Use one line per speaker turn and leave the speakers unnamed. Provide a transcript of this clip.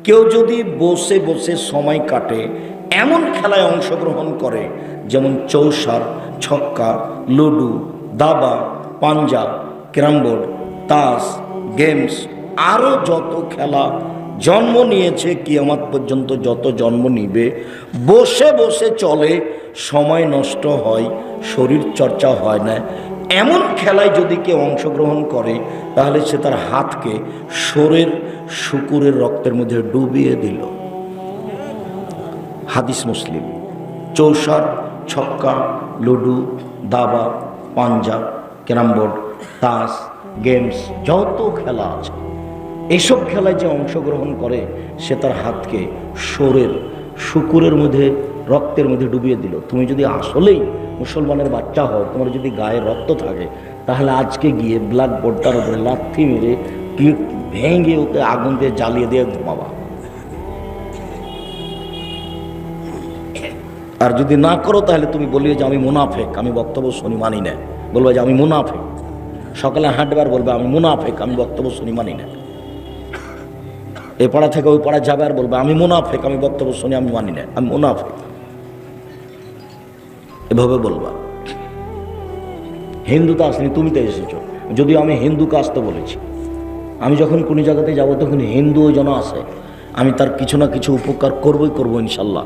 কেউ যদি বসে বসে সময় কাটে এমন খেলায় অংশগ্রহণ করে, যেমন চৌসার, ছক্কা, লুডু, দাবা, পাঞ্জা, ক্যারামবোর্ড, তাস, গেমস, আরও যত খেলা জন্ম নিয়েছে, কিয়ামত পর্যন্ত যত জন্ম নিবে, বসে বসে চলে, সময় নষ্ট হয়, শরীর চর্চা হয় না, এমন খেলায় যদি কেউ অংশগ্রহণ করে, তাহলে সে তার হাতকে শরীর শুকুরের রক্তের মধ্যে ডুবিয়ে দিল। হাদিস মুসলিম। চৌসার, ছক্কা, লুডু, দাবা, পাঞ্জা, ক্যারামবোর্ড, তাস, গেমস, যত খেলা আছে, এসব খেলায় যে অংশগ্রহণ করে, সে তার হাতকে শরীর শুকুরের মধ্যে রক্তের মধ্যে ডুবিয়ে দিল। তুমি যদি আসলেই মুসলমানের বাচ্চা হও, তোমার যদি গায়ে রক্ত থাকে, তাহলে আজকে গিয়ে ব্ল্যাক বোর্ডটার উপরে লাথি মেরে ভেঙে ওকে আগুন দিয়ে জ্বালিয়ে দিয়ে ঘুমাবা। আর যদি না করো, তাহলে তুমি বলিও যে আমি মুনাফেক, আমি বক্তব্য শুনি মানি না। বলবে যে আমি মুনাফেক। সকালে হাঁটবার বলবে আমি মুনাফেক, আমি বক্তব্য শুনি মানি না। এ পাড়া থেকে ওই পাড়া যাবে আর বলবে আমি মুনাফেক, আমি বক্তব্য শুনি আমি মানি না, আমি মুনাফেক। এভাবে বলবা। হিন্দু তো আসেনি, তুমি তো এসেছো। যদিও আমি হিন্দুকে আসতে বলেছি। আমি যখন কোনো জায়গাতে যাবো, তখন হিন্দুও যেন আসে, আমি তার কিছু না কিছু উপকার করবই করবো ইনশাল্লাহ।